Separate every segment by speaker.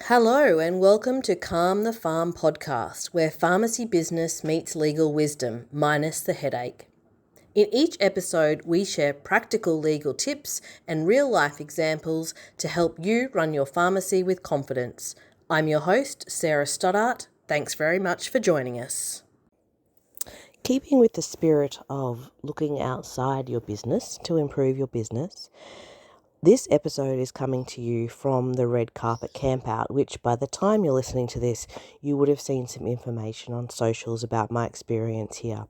Speaker 1: Hello and welcome to Calm the Farm podcast, where pharmacy business meets legal wisdom, minus the headache. In each episode, we share practical legal tips and real-life examples to help you run your pharmacy with confidence. I'm your host, Sarah Stoddart. Thanks very much for joining us. Keeping with the spirit of looking outside your business to improve your business, this episode is coming to you from the Red Carpet Campout, which by the time you're listening to this, you would have seen some information on socials about my experience here.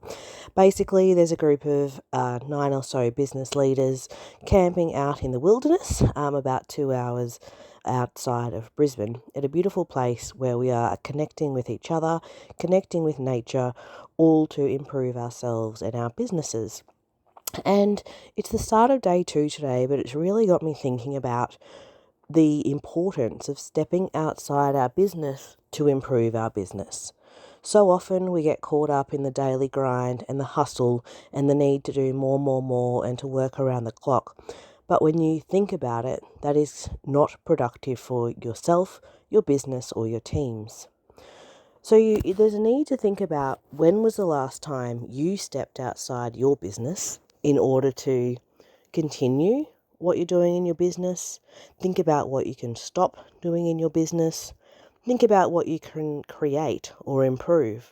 Speaker 1: Basically, there's a group of 9 or so business leaders camping out in the wilderness, about 2 hours outside of Brisbane, at a beautiful place where we are connecting with each other, connecting with nature, all to improve ourselves and our businesses. And it's the start of day 2 today, but it's really got me thinking about the importance of stepping outside our business to improve our business. So often we get caught up in the daily grind and the hustle and the need to do more and to work around the clock. But when you think about it, that is not productive for yourself, your business, or your teams. So there's a need to think about when was the last time you stepped outside your business in order to continue what you're doing in your business. Think about what you can stop doing in your business. Think about what you can create or improve.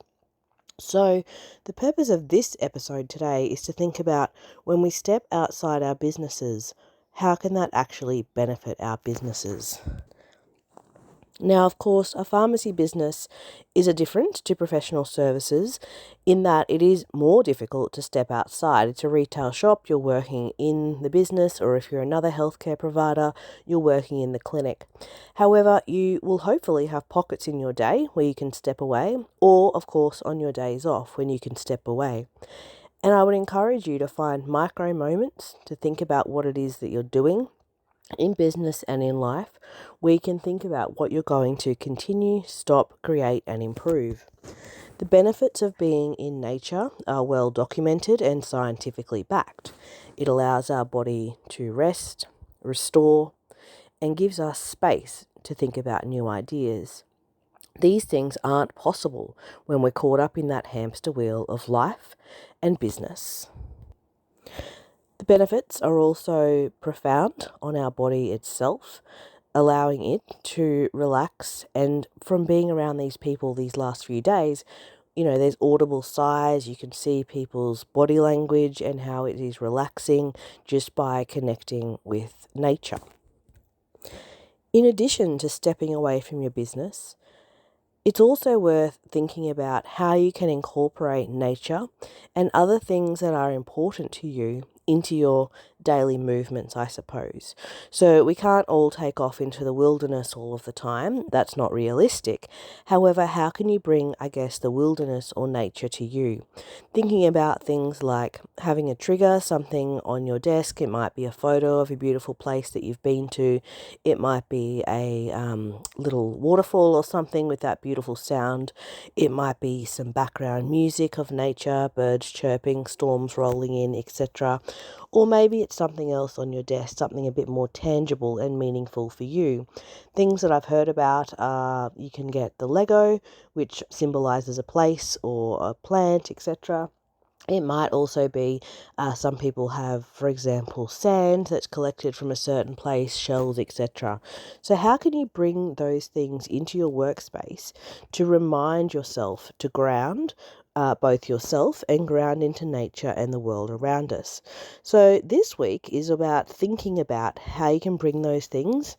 Speaker 1: So the purpose of this episode today is to think about when we step outside our businesses, how can that actually benefit our businesses? Now, of course, a pharmacy business is a different to professional services in that it is more difficult to step outside. It's a retail shop, you're working in the business, or if you're another healthcare provider, you're working in the clinic. However, you will hopefully have pockets in your day where you can step away, or, of course, on your days off when you can step away. And I would encourage you to find micro moments to think about what it is that you're doing in business and in life, where you can think about what you're going to continue, stop, create, and improve. The benefits of being in nature are well documented and scientifically backed. It allows our body to rest, restore, and gives us space to think about new ideas. These things aren't possible when we're caught up in that hamster wheel of life and business. The benefits are also profound on our body itself, allowing it to relax. And from being around these people these last few days, there's audible sighs. You can see people's body language and how it is relaxing just by connecting with nature. In addition to stepping away from your business, it's also worth thinking about how you can incorporate nature and other things that are important to you into your daily movements, I suppose. So we can't all take off into the wilderness all of the time. That's not realistic. However, how can you bring, the wilderness or nature to you? Thinking about things like having a trigger, something on your desk. It might be a photo of a beautiful place that you've been to. It might be a little waterfall or something with that beautiful sound. It might be some background music of nature, birds chirping, storms rolling in, etc. Or maybe it's something else on your desk, something a bit more tangible and meaningful for you. Things that I've heard about are you can get the Lego, which symbolizes a place or a plant, etc. It might also be some people have, for example, sand that's collected from a certain place, shells, etc. So how can you bring those things into your workspace to remind yourself to ground both yourself and ground into nature and the world around us? So this week is about thinking about how you can bring those things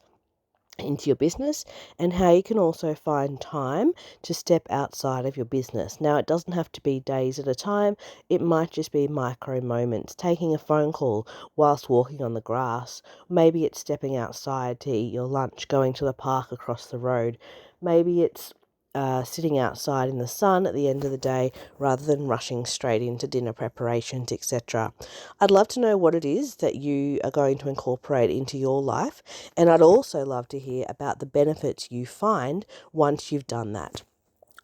Speaker 1: into your business and how you can also find time to step outside of your business. Now, it doesn't have to be days at a time. It might just be micro moments, taking a phone call whilst walking on the grass. Maybe it's stepping outside to eat your lunch, going to the park across the road. Maybe it's sitting outside in the sun at the end of the day rather than rushing straight into dinner preparations, etc. I'd love to know what it is that you are going to incorporate into your life, and I'd also love to hear about the benefits you find once you've done that.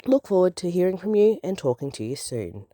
Speaker 1: Look forward to hearing from you and talking to you soon.